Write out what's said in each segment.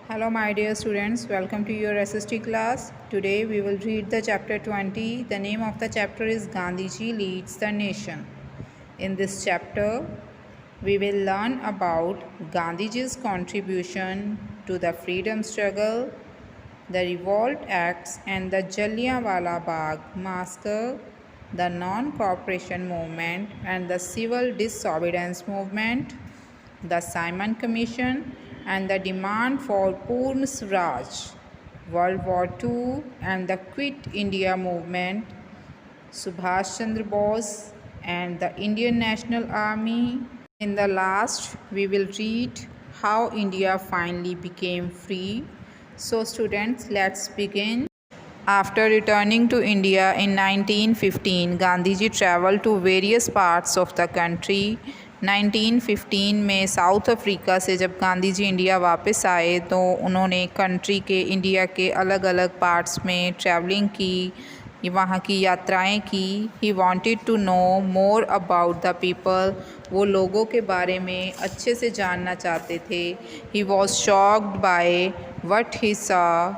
Hello my dear students, welcome to your SST class. Today we will read the chapter 20. The name of the chapter is Gandhiji Leads the Nation. In this chapter, we will learn about Gandhiji's contribution to the freedom struggle, the revolt acts and the Jallianwala Bagh massacre, the non-cooperation movement and the civil disobedience movement, the Simon Commission and the demand for Purna Swaraj, World War II and the Quit India movement, Subhash Chandra Bose and the Indian National Army. In the last, we will read how India finally became free. So students, let's begin. After returning to India in 1915, Gandhiji traveled to various parts of the country. 1915 में south Africa से जब Gandhi ji India वापस आए तो उन्होंने country के India के अलग अलग पार्ट्स में ट्रैवलिंग की, वहाँ की यात्राएं की. He wanted to know more about the people, वो लोगों के बारे में अच्छे से जानना चाहते थे. He was shocked by what he saw,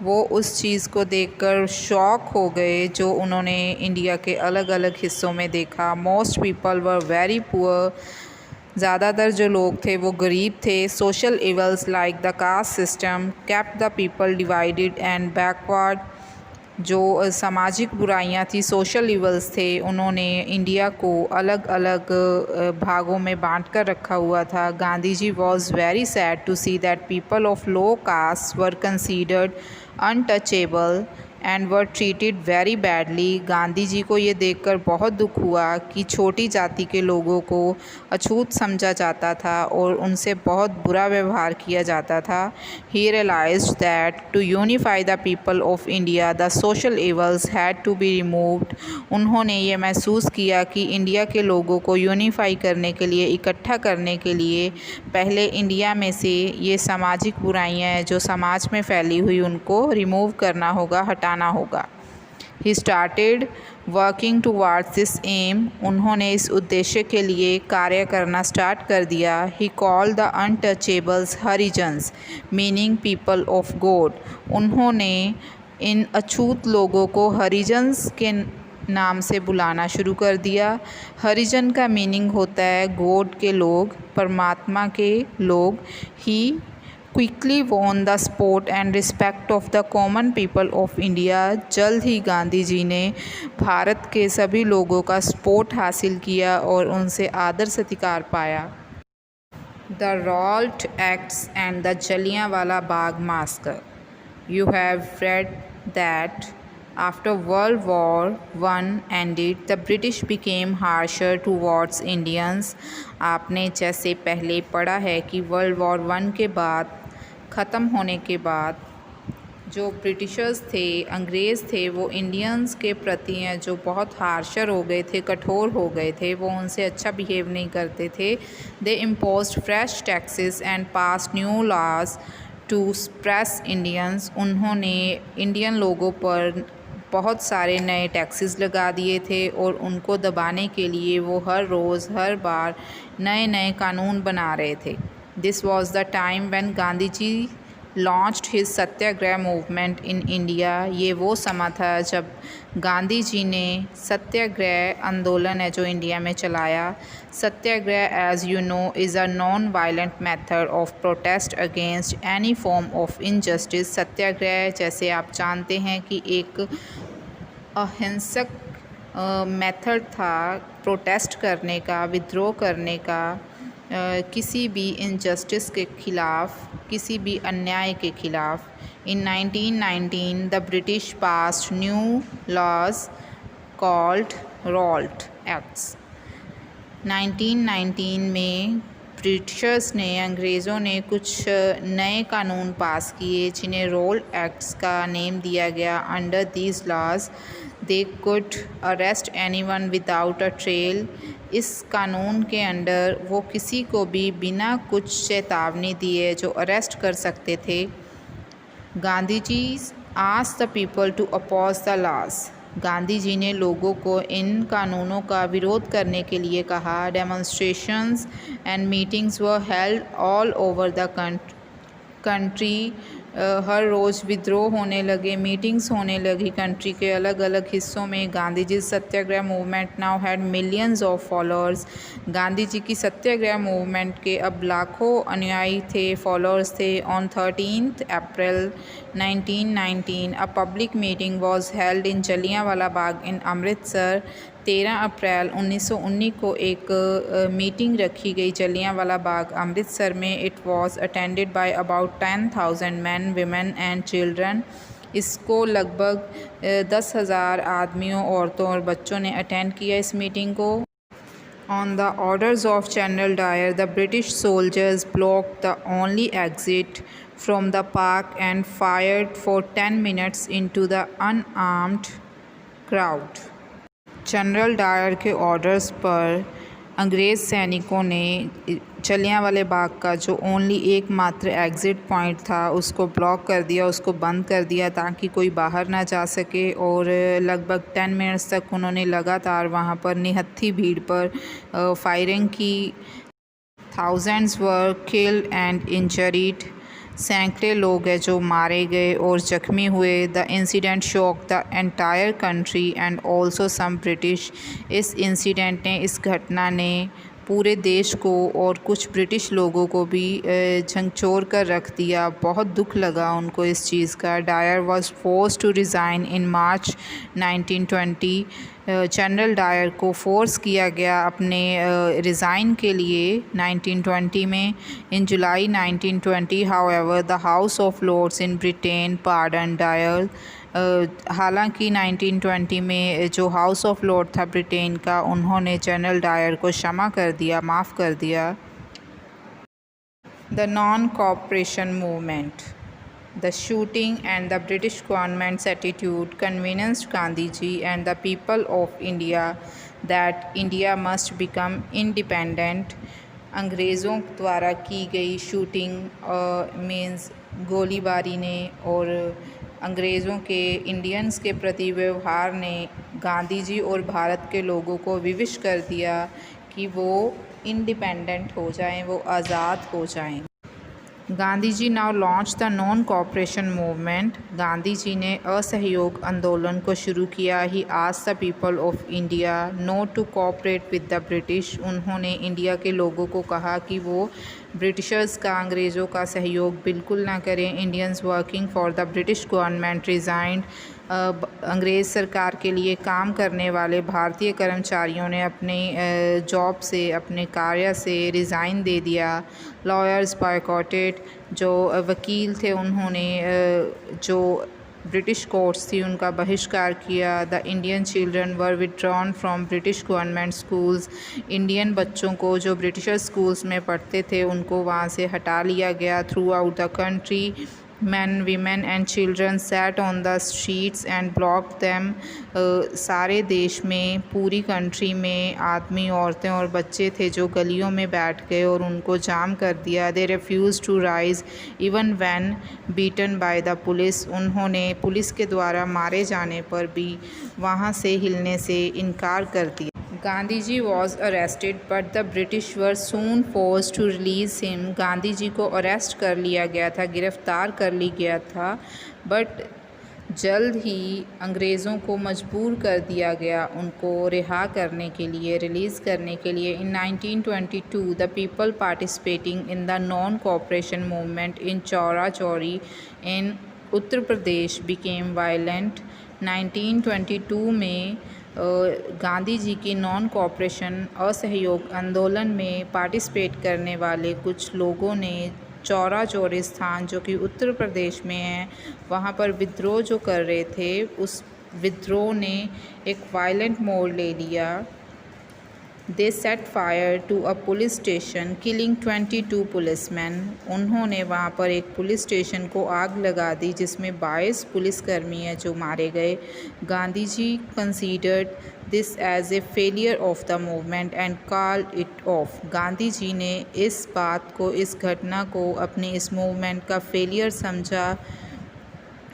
वो उस चीज़ को देखकर शॉक हो गए जो उन्होंने इंडिया के अलग अलग हिस्सों में देखा. Most people were very poor, ज़्यादातर जो लोग थे वो गरीब थे. Social evils like the caste system kept the people divided and backward, जो सामाजिक बुराइयां थी, सोशल इवल्स थे, उन्होंने इंडिया को अलग अलग भागों में बांट कर रखा हुआ था. Gandhi ji was very sad to see that people of low caste were considered untouchable and were treated very badly. Gandhi ji को ये देखकर बहुत दुख हुआ कि छोटी जाति के लोगों को अछूत समझा जाता था और उनसे बहुत बुरा व्यवहार किया जाता था. He realised that to unify the people of India the social evils had to be removed. उन्होंने ये महसूस किया कि इंडिया के लोगों को यूनिफाई करने के लिए, इकट्ठा करने के लिए पहले इंडिया में से ये सामाजिक बुराइयां हैं जो समाज में फैली हुई, उनको रिमूव करना होगा, हटाना होगा. He started working towards this aim, उन्होंने इस उद्देश्य के लिए कार्य करना स्टार्ट कर दिया. He called the untouchables Harijans, meaning people of God. उन्होंने इन अछूत लोगों को हरिजन्स के नाम से बुलाना शुरू कर दिया. हरिजन का मीनिंग होता है गॉड के लोग, परमात्मा के लोग. He quickly won the support and respect of the common people of India. जल्द ही गांधी जी ने भारत के सभी लोगों का सपोर्ट हासिल किया और उनसे आदर सत्कार पाया. The revolt acts and the Jallianwala Bagh Bhaskar. You have read that after World War I ended, the British became harsher towards Indians. आपने जैसे पहले पढ़ा है कि वर्ल्ड वॉर 1 के बाद, ख़त्म होने के बाद, जो ब्रिटिशर्स थे, अंग्रेज़ थे, वो इंडियंस के प्रति हैं जो बहुत हार्शर हो गए थे, कठोर हो गए थे, वो उनसे अच्छा बिहेव नहीं करते थे. They imposed fresh taxes and pass new laws to suppress Indians. उन्होंने इंडियन लोगों पर बहुत सारे नए टैक्सेस लगा दिए थे और उनको दबाने के लिए वो हर रोज़, हर बार नए नए कानून बना रहे थे. This was the time when Gandhi ji launched his satyagraha movement in India. ये वो समय था जब गांधी जी ने सत्याग्रह आंदोलन है जो इंडिया में चलाया. Satyagraha, as you know, is a non violent method of protest against any form of injustice. Satyagraha, जैसे आप जानते हैं, कि एक अहिंसक मेथड था प्रोटेस्ट करने का, विद्रोह करने का, किसी भी इनजस्टिस के ख़िलाफ़, किसी भी अन्याय के ख़िलाफ़. In 1919 the British passed new laws called Rowlatt acts. 1919 में ब्रिटिशर्स ने, अंग्रेज़ों ने कुछ नए कानून पास किए जिन्हें रिवॉल्ट एक्ट्स का नेम दिया गया. Under these laws they could arrest anyone without a trial. इस कानून के अंडर वो किसी को भी बिना कुछ चेतावनी दिए जो अरेस्ट कर सकते थे. Gandhi ji asked the people to oppose the laws. Gandhi ji ने लोगों को इन कानूनों का विरोध करने के लिए कहा. Demonstrations and meetings were held all over the country हर रोज़ विद्रोह होने लगे, मीटिंग्स होने लगी कंट्री के अलग अलग हिस्सों में। Gandhi ji satyagraha movement now had millions of followers. Gandhi ji की सत्याग्रह मूवमेंट के अब लाखों अनुयायी थे, फॉलोअर्स थे। On 13 April 1919 a public meeting was held in Jallianwala Bagh in Amritsar. 13 अप्रैल 1919 को एक मीटिंग रखी गई जलियांवाला बाग अमृतसर में। It was attended by about 10,000 man, women and children. इसको लगभग 10,000 आदमियों, औरतों और बच्चों ने अटेंड किया इस मीटिंग को। On the orders of General Dyer, the British soldiers blocked the only exit from the park and fired for 10 minutes into the unarmed crowd. General Dyer के ऑर्डर्स पर अंग्रेज़ सैनिकों ने जलियांवाले बाग का जो ओनली एकमात्र एग्ज़िट पॉइंट था उसको ब्लॉक कर दिया, उसको बंद कर दिया ताकि कोई बाहर ना जा सके। और लगभग 10 मिनट्स तक उन्होंने लगातार वहाँ पर निहत्थी भीड़ पर फायरिंग की। Thousands were killed and injured. सैकड़े लोग हैं जो मारे गए और ज़ख्मी हुए। The incident shock the entire country and also some British. इस इंसिडेंट ने, इस घटना ने पूरे देश को और कुछ ब्रिटिश लोगों को भी झकझोर कर रख दिया। बहुत दुख लगा उनको इस चीज़ का। Dyer was force to resign in March 1920। General Dyer को फोर्स किया गया अपने रिज़ाइन के लिए 1920 में। In July 1920 however the House of Lords in Britain pardon Dyer. हालांकि 1920 में जो हाउस ऑफ लॉर्ड था ब्रिटेन का, उन्होंने जनरल डायर को क्षमा कर दिया, माफ़ कर दिया। The non cooperation movement, the shooting and the British government's attitude convinced Gandhi ji and the people of India that India must become independent. अंग्रेज़ों द्वारा की गई शूटिंग मीन्स गोलीबारी ने और अंग्रेज़ों के इंडियंस के प्रति व्यवहार ने गांधी जी और भारत के लोगों को विवश कर दिया कि वो इंडिपेंडेंट हो जाएं, वो आज़ाद हो जाएं। Gandhi ji now launch the non cooperation movement. Gandhi ji ने असहयोग आंदोलन को शुरू किया। He asked the people of India not to cooperate with the British. उन्होंने इंडिया के लोगों को कहा कि वो ब्रिटिशर्स का, अंग्रेज़ों का सहयोग बिल्कुल ना करें। Indians working for the British government resigned. अंग्रेज़ सरकार के लिए काम करने वाले भारतीय कर्मचारियों ने अपने जॉब से, अपने कार्य से रिज़ाइन दे दिया। Lawyers boycotted. जो वकील थे उन्होंने जो ब्रिटिश कोर्ट्स थी उनका बहिष्कार किया। The Indian children were withdrawn from British government schools. Indian बच्चों को जो ब्रिटिशर स्कूल्स में पढ़ते थे उनको वहाँ से हटा लिया गया। Through out the country men, women and children sat on the streets and blocked them। सारे देश में, पूरी कंट्री में आदमी, औरतें और बच्चे थे जो गलियों में बैठ गए और उनको जाम कर दिया। They refused to rise even when beaten by the police। उन्होंने पुलिस के द्वारा मारे जाने पर भी वहाँ से हिलने से इनकार कर दिया। Gandhi ji was arrested but the British were soon force to release him. Gandhi ji को अरेस्ट कर लिया गया था, गिरफ़्तार कर लिया गया था, बट जल्द ही अंग्रेज़ों को मजबूर कर दिया गया उनको रिहा करने के लिए, रिलीज़ करने के लिए। इन 1922 the people participating in the non cooperation movement in Chaura Chauri in Uttar Pradesh became violent. 1922 में गांधी जी की नॉन कोऑपरेशन, असहयोग आंदोलन में पार्टिसिपेट करने वाले कुछ लोगों ने चौरा चौरिस्तान जो कि उत्तर प्रदेश में है, वहाँ पर विद्रोह जो कर रहे थे, उस विद्रोह ने एक वायलेंट मोड़ ले लिया। They set fire to a police station killing 22 policemen. उन्होंने वहाँ पर एक पुलिस स्टेशन को आग लगा दी जिसमें 22 पुलिसकर्मी हैं जो मारे गए। Gandhi ji considered this as a failure of the movement and called it off. Gandhi ji ने इस बात को, इस घटना को अपने इस मूवमेंट का फेलियर समझा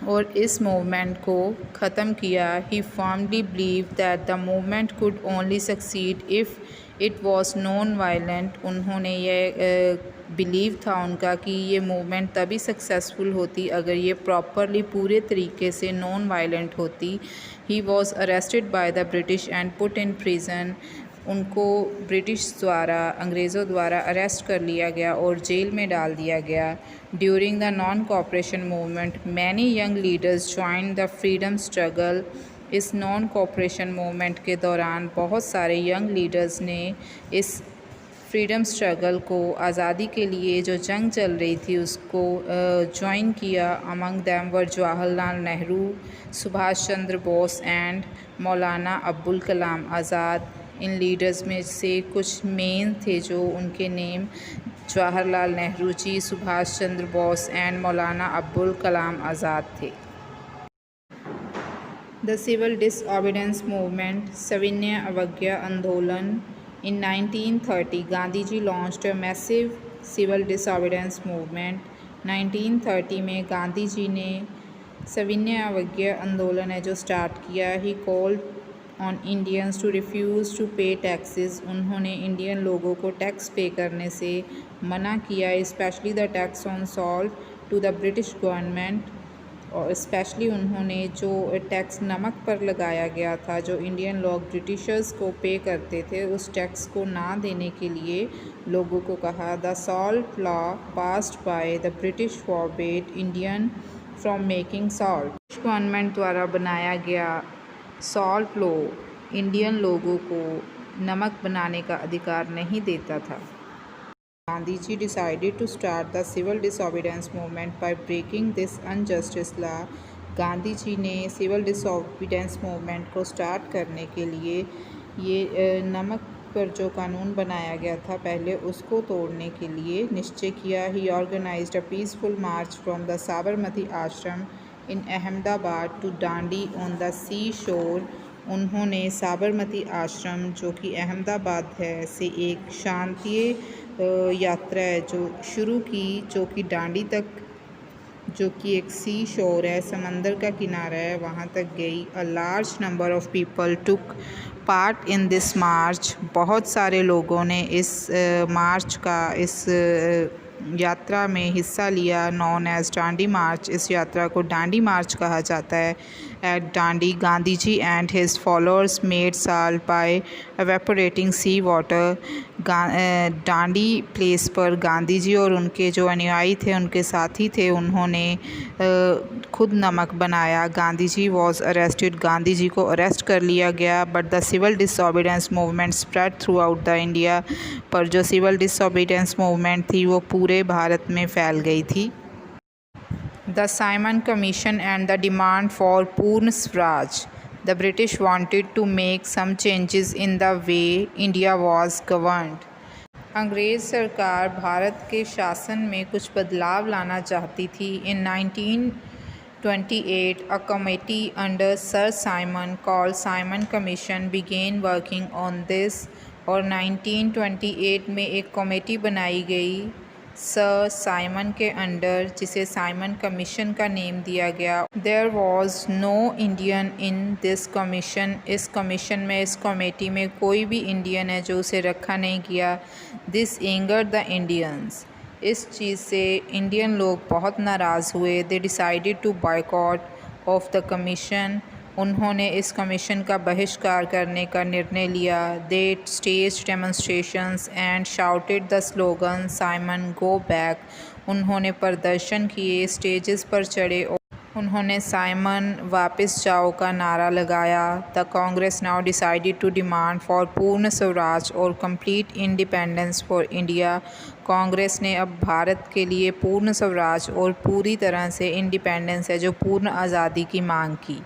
और इस मूवमेंट को ख़त्म किया। He firmly believe that the movement could only succeed if it was non violent. उन्होंने ये बिलीव था उनका कि ये मूवमेंट तभी सक्सेसफुल होती अगर ये प्रॉपरली पूरे तरीके से नॉन वायलेंट होती। He was arrested by the British and put in prison. उनको ब्रिटिश द्वारा, अंग्रेज़ों द्वारा अरेस्ट कर लिया गया और जेल में डाल दिया गया। During the non cooperation movement many young leaders join the freedom struggle. इस नॉन कोऑपरेशन मूवमेंट के दौरान बहुत सारे यंग लीडर्स ने इस फ्रीडम स्ट्रगल को, आज़ादी के लिए जो जंग चल रही थी उसको ज्वाइन किया। Among them were Jawaharlal Nehru, Subhash Chandra Bose and Maulana Abdul Kalam Azad. In leaders में से कुछ मेन थे जो उनके नेम जवाहरलाल नेहरू जी, सुभाष चंद्र बोस एंड मौलाना अब्दुल कलाम आज़ाद थे। द सिविल डिसओबीडियंस मूवमेंट, सविनय अवज्ञा आंदोलन। In 1930, Gandhiji launched a massive civil disobedience movement. 1930 में गांधी जी ने सविनय अवज्ञा आंदोलन है जो स्टार्ट किया। He called on Indians to refuse to pay taxes. उन्होंने इंडियन लोगों को टैक्स पे करने से मना किया, specially the tax on salt to the British government. और स्पेशली उन्होंने जो टैक्स नमक पर लगाया गया था, जो इंडियन लोग ब्रिटिशर्स को पे करते थे, उस टैक्स को ना देने के लिए लोगों को कहा। The salt law passed by the British forbid Indian from making salt. British government द्वारा बनाया गया सॉल्ट लॉ इंडियन लोगों को नमक बनाने का अधिकार नहीं देता था। Gandhiji decided to start the civil disobedience movement by breaking this injustice law. Gandhi ji ने सिविल डिसोबीडेंस मूवमेंट को स्टार्ट करने के लिए ये नमक पर जो कानून बनाया गया था पहले, उसको तोड़ने के लिए निश्चय किया। He organised a peaceful march from the Sabarmati ashram in Ahmedabad to Dandi on the sea shore. उन्होंने साबरमती आश्रम जो कि अहमदाबाद है से एक शांतिय यात्रा है जो शुरू की, जो कि डांडी तक, जो कि एक सी शोर है, समंदर का किनारा है, वहाँ तक गई। A large number of people took part in this march. बहुत सारे लोगों ने इस मार्च का, इस यात्रा में हिस्सा लिया। नॉन एज डांडी मार्च, इस यात्रा को डांडी मार्च कहा जाता है। At Dandi, Gandhi ji and his followers made salt by evaporating sea water. Dandi place पर गांधी जी और उनके जो अनुयायी थे, उनके साथी थे, उन्होंने खुद नमक बनाया। गांधी जी वॉज अरेस्टेड, गांधी जी को अरेस्ट कर लिया गया। But the civil disobedience movement spread throughout the India. पर जो सिविल डिसओबीडेंस मूवमेंट थी वो पूरे भारत में फैल गई थी। The Simon commission and the demand for Purna Swaraj. The British wanted to make some changes in the way India was governed. अंग्रेज़ सरकार भारत के शासन में कुछ बदलाव लाना चाहती थी। इन 1928 a committee under Sir Simon called Simon Commission began working on this। और 1928 में एक कमेटी बनाई गई सर साइमन के अंडर, जिसे साइमन कमीशन का नेम दिया गया। There was no Indian in this commission. इस कमीशन में, इस कमेटी में कोई भी इंडियन है जो उसे रखा नहीं गया। This angered the Indians. इस चीज़ से इंडियन लोग बहुत नाराज़ हुए। They decided to boycott of the commission. उन्होंने इस कमीशन का बहिष्कार करने का निर्णय लिया। दे स्टेज डेमोन्स्ट्रेशंस एंड शाउटेड द स्लोगन साइमन गो बैक। उन्होंने प्रदर्शन किए, स्टेजेस पर चढ़े और उन्होंने साइमन वापस जाओ का नारा लगाया। The Congress now decided to demand for Purna Swaraj और complete independence for India. Congress ने अब भारत के लिए पूर्ण स्वराज और पूरी तरह से इंडिपेंडेंस है जो पूर्ण आज़ादी की मांग की।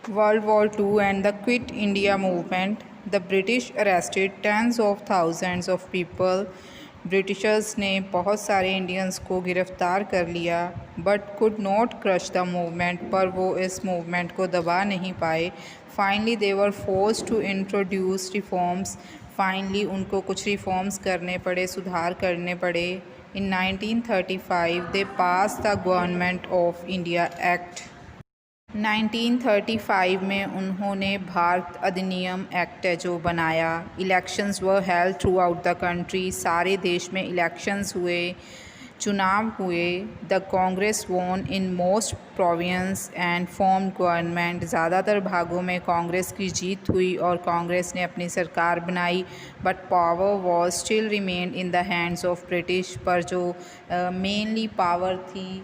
World War II and the Quit India movement. The British arrested tens of thousands of people. Britishers ने बहुत सारे इंडियंस को गिरफ़्तार कर लिया। But could not crush the movement, पर वो इस मूवमेंट को दबा नहीं पाए। Finally they were forced to introduce reforms. Finally उनको कुछ रिफॉर्म्स करने पड़े, सुधार करने पड़े। In 1935 they pass the government of India act. 1935 में उन्होंने भारत अधिनियम एक्ट जो बनाया। Elections were held throughout the country, सारे देश में इलेक्शंस हुए, चुनाव हुए। द कांग्रेस वोन in most province and form government, ज़्यादातर भागों में कांग्रेस की जीत हुई और कांग्रेस ने अपनी सरकार बनाई। But power was still remain in the hands of British, पर जो मेनली पावर थी,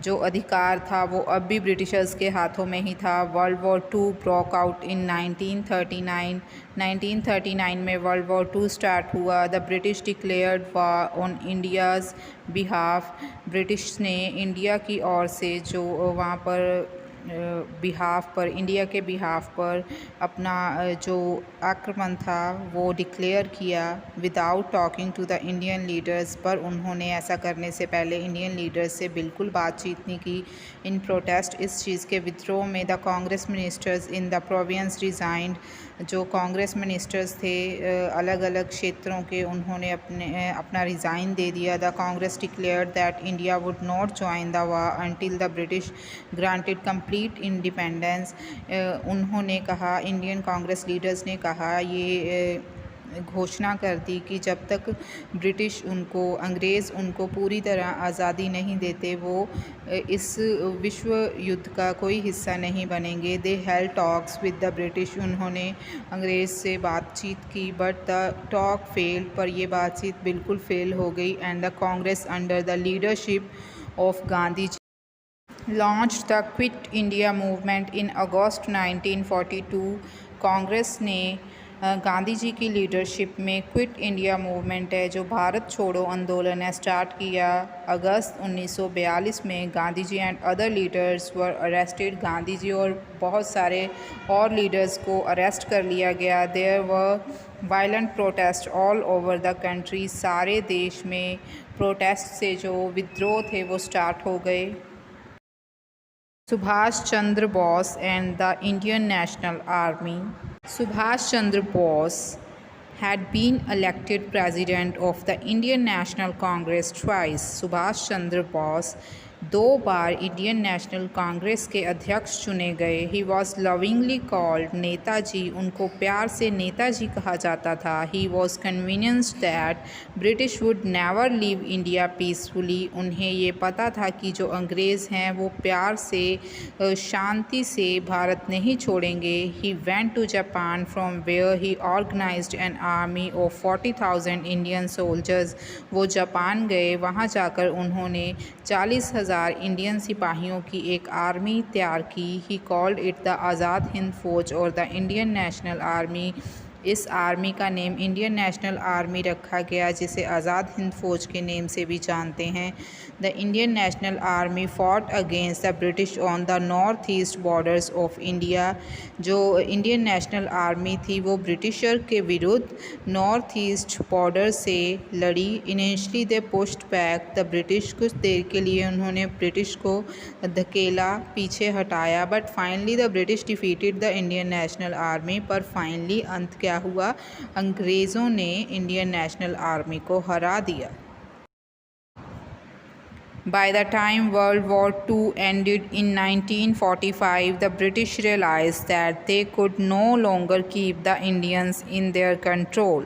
जो अधिकार था, वो अब भी ब्रिटिशर्स के हाथों में ही था। World war two broke out in 1939। 1939 में वर्ल्ड वॉर टू स्टार्ट हुआ। The British declared war on India's behalf, British ने इंडिया की ओर से जो वहाँ पर बिहाफ पर, इंडिया के बिहाफ पर अपना जो आक्रमण था वो डिक्लेयर किया without talking to the Indian leaders, पर उन्होंने ऐसा करने से पहले इंडियन लीडर्स से बिल्कुल बातचीत नहीं की। इन प्रोटेस्ट, इस चीज़ के विद्रोह में, the Congress ministers in the province resigned, जो कांग्रेस मिनिस्टर्स थे अलग अलग क्षेत्रों के, उन्होंने अपना रिज़ाइन दे दिया। The Congress declared that India would not join the war until the British granted complete independence. उन्होंने कहा, इंडियन कांग्रेस लीडर्स ने कहा, ये घोषणा कर दी कि जब तक ब्रिटिश अंग्रेज़ उनको पूरी तरह आज़ादी नहीं देते, वो इस विश्व युद्ध का कोई हिस्सा नहीं बनेंगे। दे held talks with the British, उन्होंने अंग्रेज़ से बातचीत की, बट द टॉक फेल्ड, पर ये बातचीत बिल्कुल फेल हो गई। And the Congress under the leadership of Gandhi launched the Quit India movement in August 1942। Congress ने गांधी जी की लीडरशिप में क्विट इंडिया मूवमेंट है, जो भारत छोड़ो आंदोलन है, स्टार्ट किया। अगस्त 1942 में Gandhi ji and other leaders were arrested, Gandhi ji और बहुत सारे और लीडर्स को अरेस्ट कर लिया गया। There were violent protest all over the country, सारे देश में प्रोटेस्ट से जो विद्रोह थे वो स्टार्ट हो गए। Subhash Chandra Bose and the Indian National Army. Subhash Chandra Bose had been elected president of the Indian National Congress twice. Subhash Chandra Bose 2 बार इंडियन नेशनल कांग्रेस के अध्यक्ष चुने गए। He was lovingly called Netaji, उनको प्यार से नेताजी कहा जाता था। He was convinced that British would never leave India peacefully, उन्हें ये पता था कि जो अंग्रेज़ हैं वो प्यार से, शांति से भारत नहीं छोड़ेंगे। He went to Japan from where he organised an army of 40,000 Indian soldiers, वो जापान गए, वहाँ जाकर उन्होंने 40,000 इंडियन सिपाहियों की एक आर्मी तैयार की। He called it the Azad Hind फौज और द इंडियन नेशनल आर्मी। इस आर्मी का नेम इंडियन नेशनल आर्मी रखा गया, जिसे आज़ाद हिंद फौज के नेम से भी जानते हैं। The Indian national army fought against the British on the north east borders of India, जो इंडियन नेशनल आर्मी थी वो ब्रिटिशर के विरुद्ध नॉर्थ ईस्ट बॉर्डर से लड़ी। Initially they pushed back the British, कुछ देर के लिए उन्होंने ब्रिटिश को धकेला, पीछे हटाया। But finally the British defeated the Indian national army, पर फाइनली अंत क्या हुआ, अंग्रेज़ों ने इंडियन नेशनल आर्मी को हरा दिया। By the time World War II ended in 1945, the British realized that they could no longer keep the Indians in their control.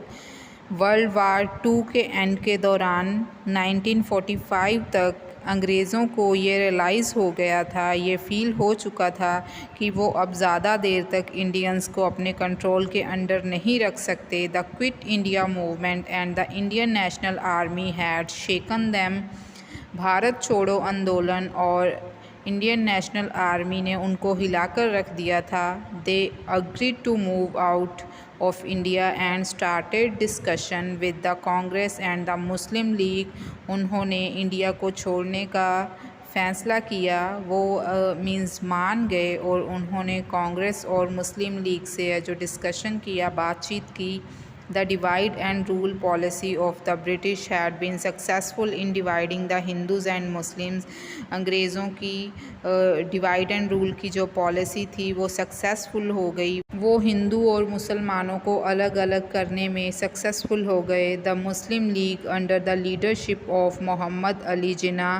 World war 2 के एंड के दौरान 1945 तक अंग्रेज़ों को ये रियलाइज़ हो गया था, ये फ़ील हो चुका था कि वो अब ज़्यादा देर तक इंडियंस को अपने कंट्रोल के अंडर नहीं रख सकते। The quit India movement and the Indian national army had shaken them, Bharat छोड़ो आंदोलन और इंडियन नेशनल आर्मी ने उनको हिलाकर रख दिया था। They agreed to move out of India and started discussion with the Congress and the Muslim League, उन्होंने इंडिया को छोड़ने का फ़ैसला किया, वो मीन्स मान गए, और उन्होंने कांग्रेस और मुस्लिम लीग से जो डिस्कशन किया, बातचीत की। The divide and rule policy of the British had been successful in dividing the Hindus and Muslims. अंग्रेज़ों की डिवाइड एंड रूल की जो पॉलिसी थी वो सक्सेसफुल हो गई, वो हिंदू और मुसलमानों को अलग अलग करने में सक्सेसफुल हो गए। The Muslim League under the leadership of Mohammad Ali Jinnah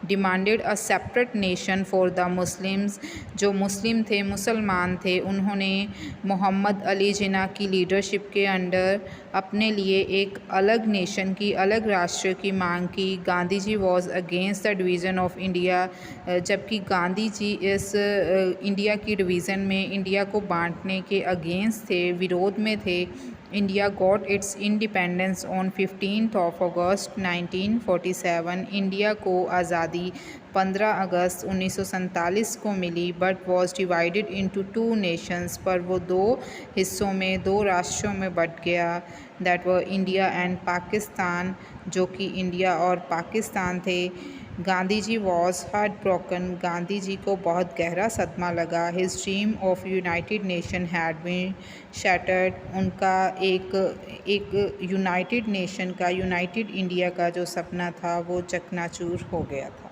demanded a separate nation for the Muslims. जो मुस्लिम थे, मुसलमान थे, उन्होंने मोहम्मद अली जिन्ना की लीडरशिप के अंडर अपने लिए एक अलग नेशन की, अलग राष्ट्र की मांग की। Gandhi ji was against the division of India, जबकि गांधी जी इस इंडिया की डिवीज़न में, इंडिया को बांटने के अगेंस्ट थे, विरोध में थे। India got its independence on 15 August 1947। India को आज़ादी 15 अगस्त 1947 को मिली, but was divided into 2 nations, पर वो 2 हिस्सों में, 2 राष्ट्रों में बट गया। That were India and Pakistan, जो कि इंडिया और पाकिस्तान थे। Gandhi ji was heartbroken, Gandhi ji को बहुत गहरा सदमा लगा। His dream of united nation had been shattered, उनका एक यूनाइटेड नेशन का, यूनाइटेड इंडिया का जो सपना था वो चकनाचूर हो गया था।